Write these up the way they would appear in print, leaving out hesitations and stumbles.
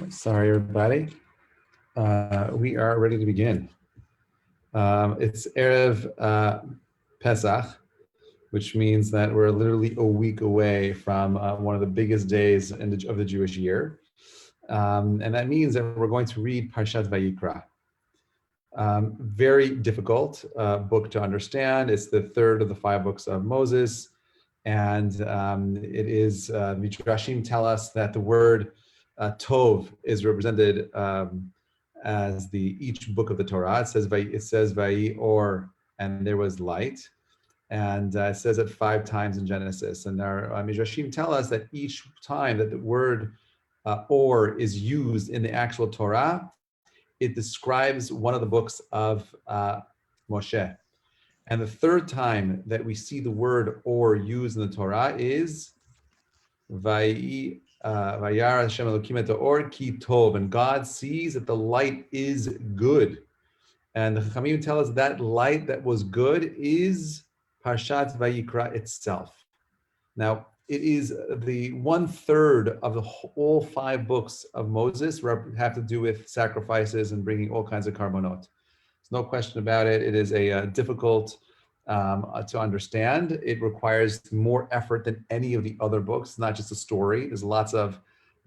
Sorry, everybody. We are ready to begin. It's Erev Pesach, which means that we're literally a week away from one of the biggest days of the Jewish year. And that means that we're going to read Parshat Vayikra. Very difficult book to understand. It's the third of the 5 books of Moses. And it is, Midrashim tell us that the word Tov is represented as each book of the Torah. It says Vayi or, and there was light. And it says it 5 times in Genesis. And our Midrashim tell us that each time that the word or is used in the actual Torah, it describes one of the books of Moshe. And the third time that we see the word or used in the Torah is Vayar Hashem Elokim et or ki tov, and God sees that the light is good. And the Chachamim tell us that light that was good is Parshat Vayikra itself. Now, it is the 1/3 of all 5 books of Moses have to do with sacrifices and bringing all kinds of carbonot. There's no question about it. It is a difficult to understand. It requires more effort than any of the other books, not just a story. There's lots of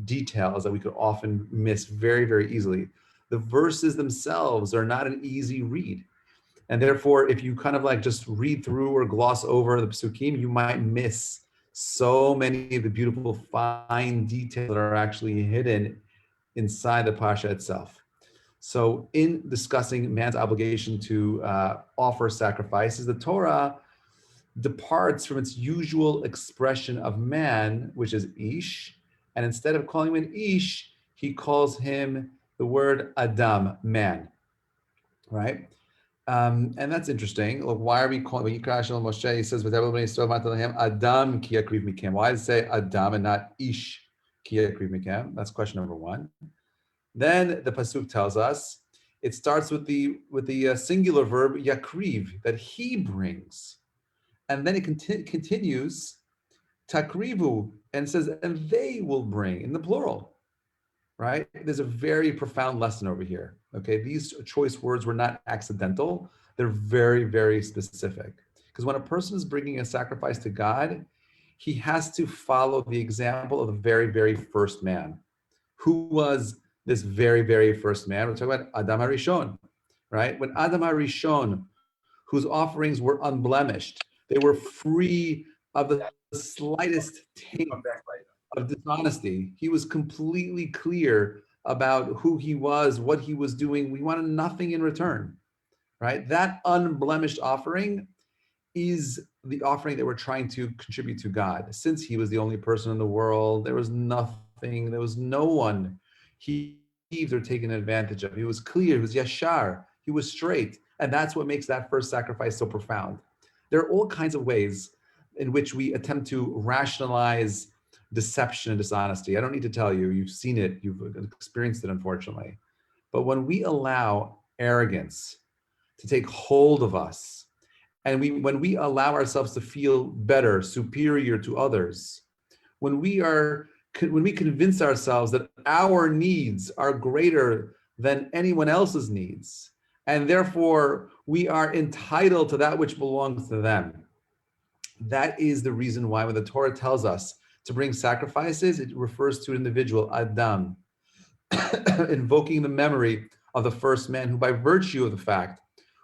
details that we could often miss very, very easily. The verses themselves are not an easy read. And therefore, if you kind of like just read through or gloss over the psukim, you might miss so many of the beautiful fine details that are actually hidden inside the Pasha itself. So in discussing man's obligation to offer sacrifices, the Torah departs from its usual expression of man, which is ish, and instead of calling him an ish, he calls him the word adam, man, right? And that's interesting. Look, why are we calling Vayikra Moshe? He says, Adam ki yakriv mikem. Why does it say Adam and not Ish ki yakriv mikem? That's question number 1. Then the pasuk tells us it starts with the singular verb yakriv, that he brings, and then it continues takrivu and says, and they will bring in the plural. Right? There's a very profound lesson over here. Okay, these choice words were not accidental. They're very, very specific. Because when a person is bringing a sacrifice to God, he has to follow the example of the very, very first man. Who was this very, very first man? We're talking about Adam HaRishon, right? When Adam HaRishon, whose offerings were unblemished, they were free of the slightest taint of dishonesty. He was completely clear about who he was, what he was doing. We wanted nothing in return, right? That unblemished offering is the offering that we're trying to contribute to God. Since he was the only person in the world, there was nothing, there was no one he received or taken advantage of. He was clear, he was yashar, he was straight. And that's what makes that first sacrifice so profound. There are all kinds of ways in which we attempt to rationalize deception and dishonesty. I don't need to tell you, you've seen it, you've experienced it, unfortunately. But when we allow arrogance to take hold of us, and when we allow ourselves to feel better, superior to others, when we convince ourselves that our needs are greater than anyone else's needs, and therefore we are entitled to that which belongs to them, that is the reason why when the Torah tells us to bring sacrifices, it refers to an individual, Adam, invoking the memory of the first man who, by virtue of the fact,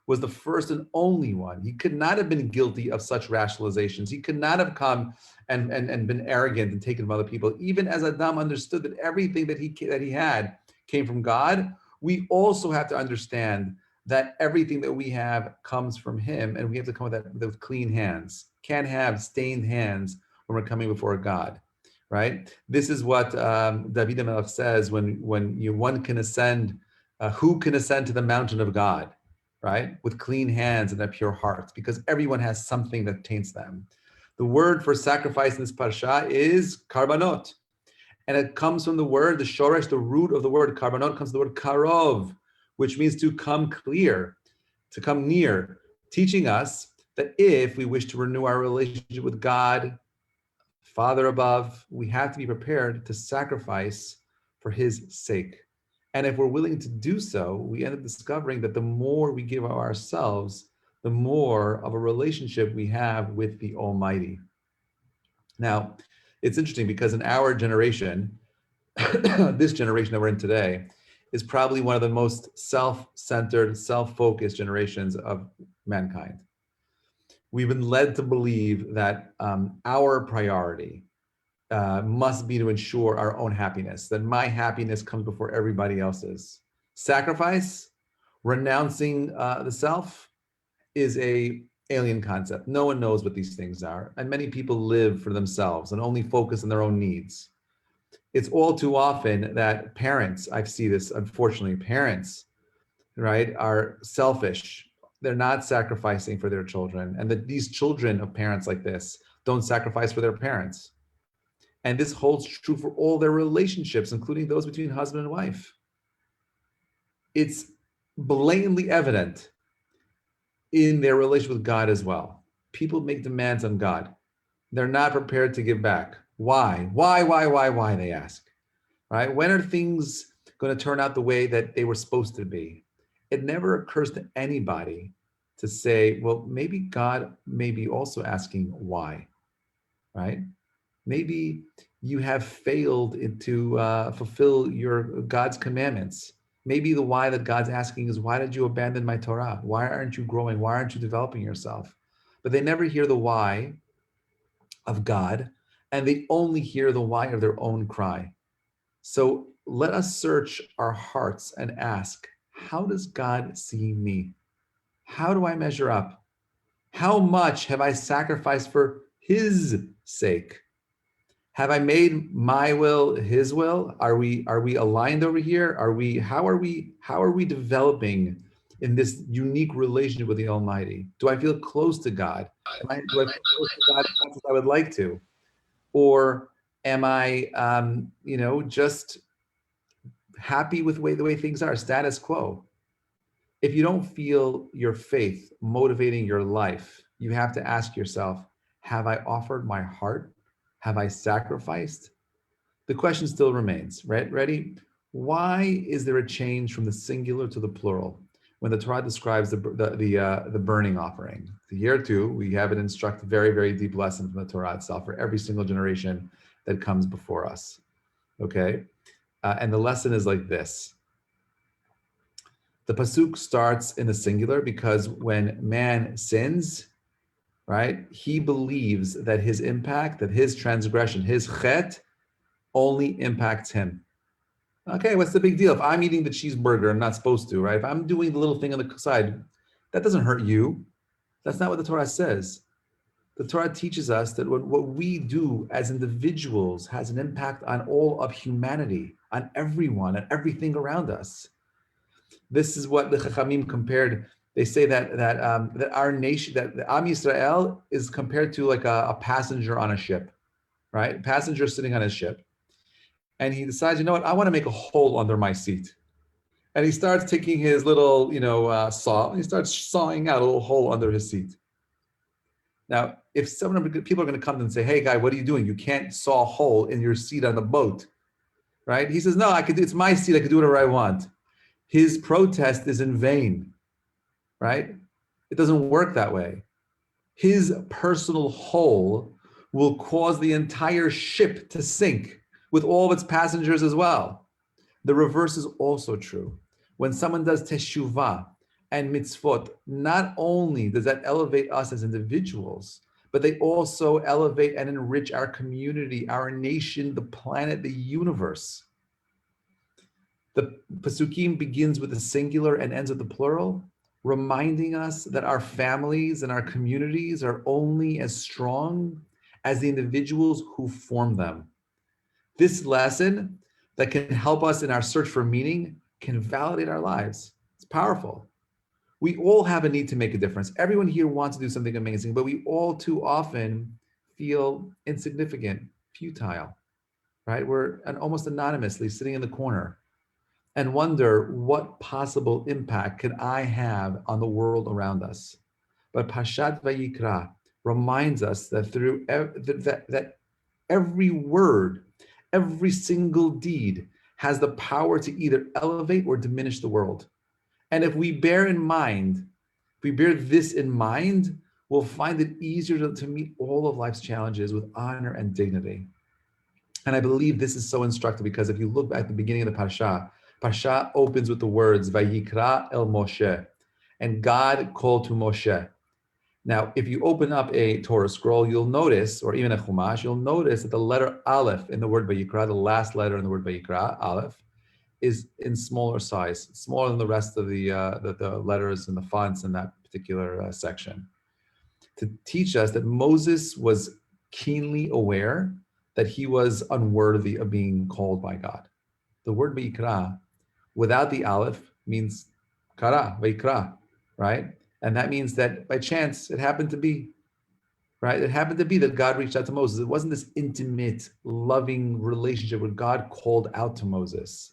was the first and only one. He could not have been guilty of such rationalizations. He could not have come and been arrogant and taken from other people. Even as Adam understood that everything that he had came from God, we also have to understand that everything that we have comes from him, and we have to come with clean hands. Can't have stained hands when we're coming before God, right? This is what David HaMelech says when one can ascend, who can ascend to the mountain of God, right? With clean hands and a pure heart, because everyone has something that taints them. The word for sacrifice in this parsha is karbanot. And it comes from the word, the shoresh, the root of the word karbanot comes from the word karov, which means to come clear, to come near, teaching us that if we wish to renew our relationship with God, Father above, we have to be prepared to sacrifice for his sake. And if we're willing to do so, we end up discovering that the more we give of ourselves, the more of a relationship we have with the Almighty. Now, it's interesting because in our generation, this generation that we're in today, is probably one of the most self-centered, self-focused generations of mankind. We've been led to believe that our priority must be to ensure our own happiness, that my happiness comes before everybody else's. Sacrifice, renouncing the self, is a alien concept. No one knows what these things are, and many people live for themselves and only focus on their own needs. It's all too often that parents, I see this, unfortunately, parents, right, are selfish. They're not sacrificing for their children, and that these children of parents like this don't sacrifice for their parents. And this holds true for all their relationships, including those between husband and wife. It's blatantly evident in their relationship with God as well. People make demands on God. They're not prepared to give back. Why? Why, they ask. Right? When are things going to turn out the way that they were supposed to be? It never occurs to anybody to say, well, maybe God may be also asking why, right? Maybe you have failed to fulfill your God's commandments. Maybe the why that God's asking is, why did you abandon my Torah? Why aren't you growing? Why aren't you developing yourself? But they never hear the why of God, and they only hear the why of their own cry. So let us search our hearts and ask, how does God see me? How do I measure up? How much have I sacrificed for his sake? Have I made my will his will? Are we aligned over here? How are we developing in this unique relationship with the Almighty? Do I feel close to God? Do I feel close to God as much as I would like to? Or am I just happy with the way things are, status quo? If you don't feel your faith motivating your life, you have to ask yourself, have I offered my heart? Have I sacrificed? The question still remains, right? Ready? Why is there a change from the singular to the plural when the Torah describes the burning offering? Here too, we have an instruct very, very deep lesson from the Torah itself for every single generation that comes before us. Okay, and the lesson is like this. The pasuk starts in the singular because when man sins, right, he believes that his impact, that his transgression, his chet, only impacts him. Okay, what's the big deal? If I'm eating the cheeseburger, I'm not supposed to, right? If I'm doing the little thing on the side, that doesn't hurt you. That's not what the Torah says. The Torah teaches us that what we do as individuals has an impact on all of humanity, on everyone, and everything around us. This is what the Chachamim compared. They say that our nation, that the Am Yisrael is compared to like a passenger on a ship, right? Passenger sitting on a ship. And he decides, you know what, I want to make a hole under my seat. And he starts taking his little, saw, and he starts sawing out a little hole under his seat. Now, if people are going to come and say, hey, guy, what are you doing? You can't saw a hole in your seat on the boat, right? He says, no, I could. It's my seat. I can do whatever I want. His protest is in vain, right? It doesn't work that way. His personal hole will cause the entire ship to sink with all of its passengers as well. The reverse is also true. When someone does teshuvah and mitzvot, not only does that elevate us as individuals, but they also elevate and enrich our community, our nation, the planet, the universe. The Pasukim begins with the singular and ends with the plural, reminding us that our families and our communities are only as strong as the individuals who form them. This lesson that can help us in our search for meaning can validate our lives. It's powerful. We all have a need to make a difference. Everyone here wants to do something amazing, but we all too often feel insignificant, futile, right? We're almost anonymously sitting in the corner and wonder what possible impact can I have on the world around us. But Pashat Vayikra reminds us that through that every word, every single deed has the power to either elevate or diminish the world. And if we bear this in mind, we'll find it easier to meet all of life's challenges with honor and dignity. And I believe this is so instructive because if you look at the beginning of the Parsha opens with the words, Vayikra el Moshe, and God called to Moshe. Now, if you open up a Torah scroll, you'll notice, or even a Chumash, you'll notice that the letter Aleph in the word Vayikra, the last letter in the word Vayikra, Aleph, is in smaller size, smaller than the rest of the letters and the fonts in that particular section, to teach us that Moses was keenly aware that he was unworthy of being called by God. The word Vayikra, without the Aleph, means Kara, Vayikra, right? And that means that by chance, it happened to be, right? It happened to be that God reached out to Moses. It wasn't this intimate, loving relationship where God called out to Moses.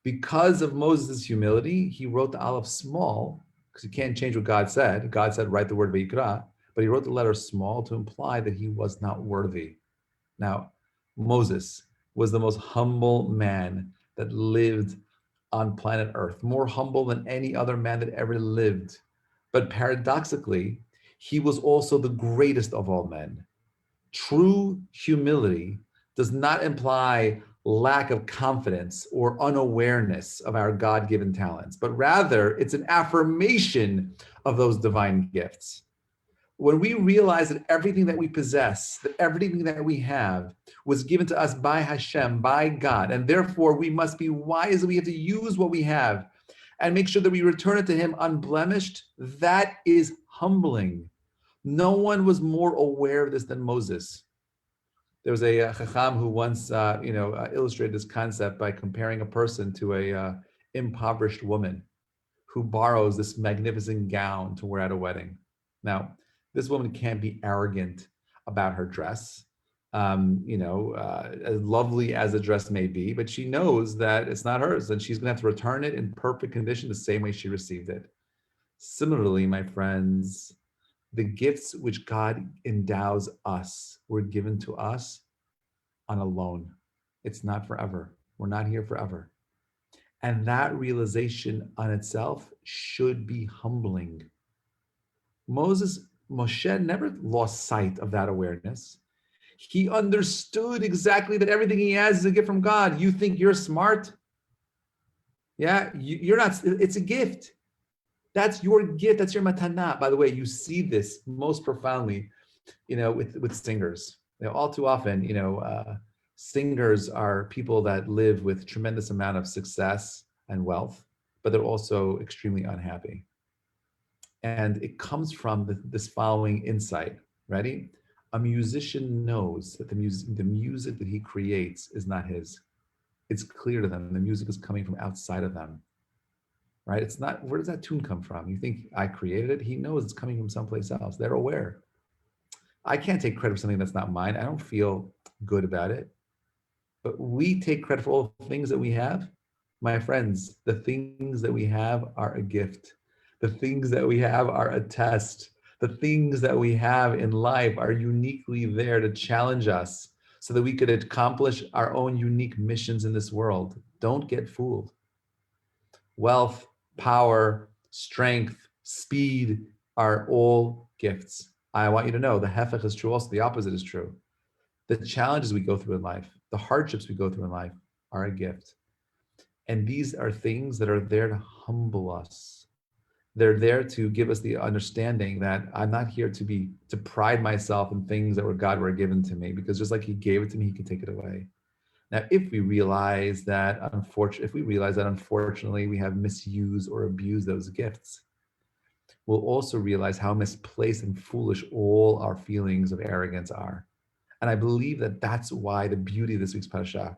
Because of Moses' humility, he wrote the Aleph small, because you can't change what God said. God said, write the word Vayikra, but he wrote the letter small to imply that he was not worthy. Now, Moses was the most humble man that lived on planet Earth, more humble than any other man that ever lived. But paradoxically, he was also the greatest of all men. True humility does not imply lack of confidence or unawareness of our God-given talents, but rather it's an affirmation of those divine gifts. When we realize that everything that we possess, that everything that we have was given to us by Hashem, by God, and therefore we must be wise and we have to use what we have and make sure that we return it to him unblemished, that is humbling. No one was more aware of this than Moses. There was a Chacham who once illustrated this concept by comparing a person to a impoverished woman who borrows this magnificent gown to wear at a wedding. Now, this woman can't be arrogant about her dress, as lovely as the dress may be, but she knows that it's not hers and she's going to have to return it in perfect condition the same way she received it. Similarly, my friends, the gifts which God endows us were given to us on a loan. It's not forever. We're not here forever. And that realization on itself should be humbling. Moshe never lost sight of that awareness. He understood exactly that everything he has is a gift from God. You think you're smart? Yeah, you're not. It's a gift. That's your gift. That's your matana. By the way, you see this most profoundly, with singers. All too often, singers are people that live with tremendous amount of success and wealth, but they're also extremely unhappy. And it comes from this following insight. Ready? A musician knows that the music that he creates is not his. It's clear to them. The music is coming from outside of them. Right? It's not, where does that tune come from? You think I created it? He knows it's coming from someplace else. They're aware. I can't take credit for something that's not mine. I don't feel good about it. But we take credit for all the things that we have. My friends, the things that we have are a gift. The things that we have are a test. The things that we have in life are uniquely there to challenge us so that we could accomplish our own unique missions in this world. Don't get fooled. Wealth, power, strength, speed are all gifts. I want you to know the hefech is true, also the opposite is true. The challenges we go through in life, the hardships we go through in life are a gift. And these are things that are there to humble us. They're there to give us the understanding that I'm not here to pride myself in things that God were given to me, because just like he gave it to me, he can take it away. Now, if we realize that unfortunately we have misused or abused those gifts, we'll also realize how misplaced and foolish all our feelings of arrogance are. And I believe that that's why the beauty of this week's parasha.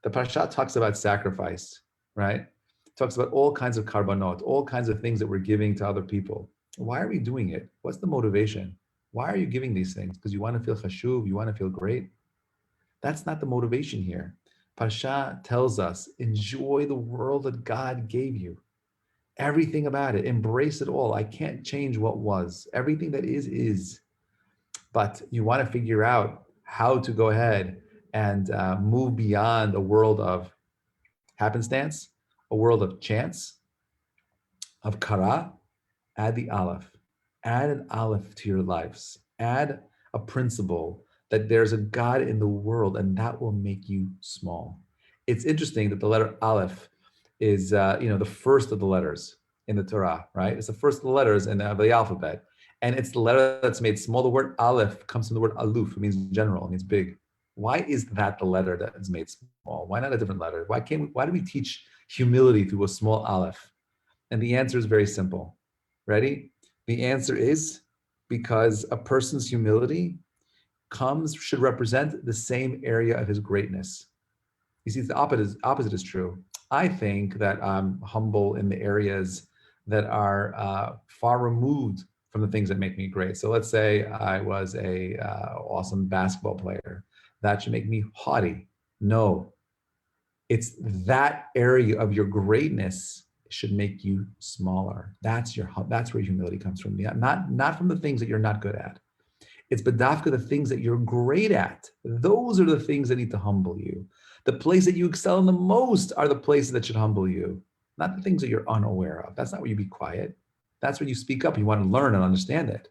The parasha talks about sacrifice, right? It talks about all kinds of karbanot, all kinds of things that we're giving to other people. Why are we doing it? What's the motivation? Why are you giving these things? Because you want to feel chashuv, you want to feel great? That's not the motivation here. Parasha tells us, enjoy the world that God gave you. Everything about it, embrace it all. I can't change what was. Everything that is. But you want to figure out how to go ahead and move beyond a world of happenstance, a world of chance, of kara. Add the aleph. Add an aleph to your lives. Add a principle that there's a God in the world, and that will make you small. It's interesting that the letter aleph is, the first of the letters in the Torah, right? It's the first of the letters in the alphabet, and it's the letter that's made small. The word aleph comes from the word aluf. It means general. It means big. Why is that the letter that is made small? Why not a different letter? Why do we teach humility through a small aleph? And the answer is very simple. Ready? The answer is because a person's humility should represent the same area of his greatness. You see, the opposite is true. I think that I'm humble in the areas that are far removed from the things that make me great. So let's say I was a awesome basketball player. That should make me haughty. No, it's that area of your greatness should make you smaller. That's where humility comes from. Not from the things that you're not good at. It's bedafka, the things that you're great at. Those are the things that need to humble you. The place that you excel in the most are the places that should humble you, not the things that you're unaware of. That's not where you be quiet. That's where you speak up. You want to learn and understand it.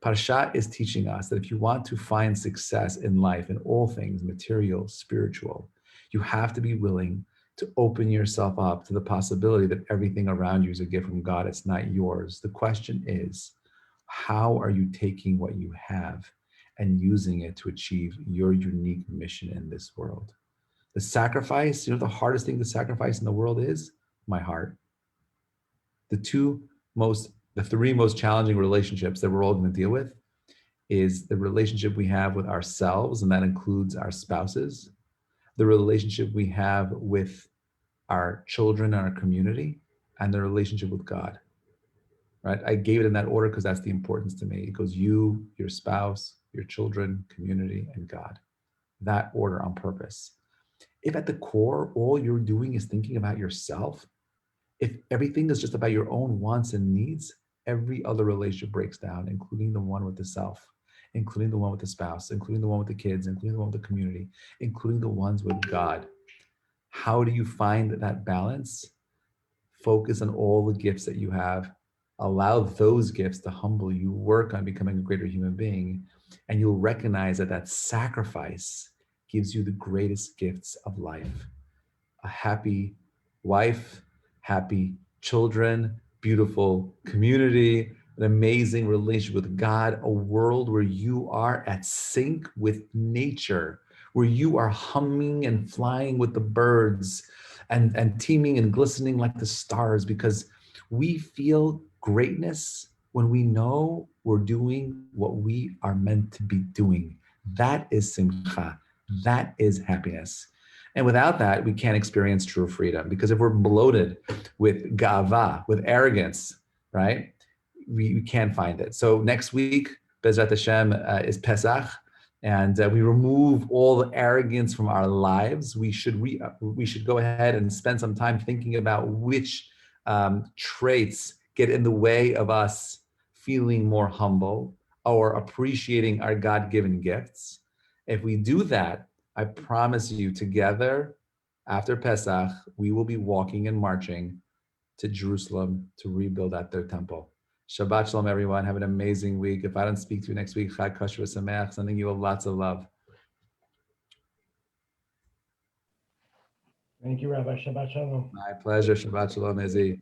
Perasha is teaching us that if you want to find success in life, in all things, material, spiritual, you have to be willing to open yourself up to the possibility that everything around you is a gift from God. It's not yours. The question is, how are you taking what you have and using it to achieve your unique mission in this world? The sacrifice, the hardest thing to sacrifice in the world is my heart. The three most challenging relationships that we're all going to deal with is the relationship we have with ourselves, and that includes our spouses, the relationship we have with our children and our community, and the relationship with God. Right? I gave it in that order because that's the importance to me. It goes you, your spouse, your children, community, and God. That order on purpose. If at the core, all you're doing is thinking about yourself, if everything is just about your own wants and needs, every other relationship breaks down, including the one with the self, including the one with the spouse, including the one with the kids, including the one with the community, including the ones with God. How do you find that balance? Focus on all the gifts that you have. Allow those gifts to humble you. Work on becoming a greater human being, and you'll recognize that sacrifice gives you the greatest gifts of life. A happy wife, happy children, beautiful community, an amazing relationship with God, a world where you are at sync with nature, where you are humming and flying with the birds and teeming and glistening like the stars, because we feel greatness when we know we're doing what we are meant to be doing. That is simcha. That is happiness. And without that, we can't experience true freedom, because if we're bloated with gava, with arrogance, right, we can't find it. So next week, Bezrat Hashem, is Pesach, and we remove all the arrogance from our lives. We should go ahead and spend some time thinking about which traits get in the way of us feeling more humble or appreciating our God-given gifts. If we do that, I promise you, together, after Pesach, we will be walking and marching to Jerusalem to rebuild that third temple. Shabbat Shalom, everyone. Have an amazing week. If I don't speak to you next week, Chag Kosher V'Sameach, sending you lots of love. Thank you, Rabbi. Shabbat Shalom. My pleasure. Shabbat Shalom, Izzy.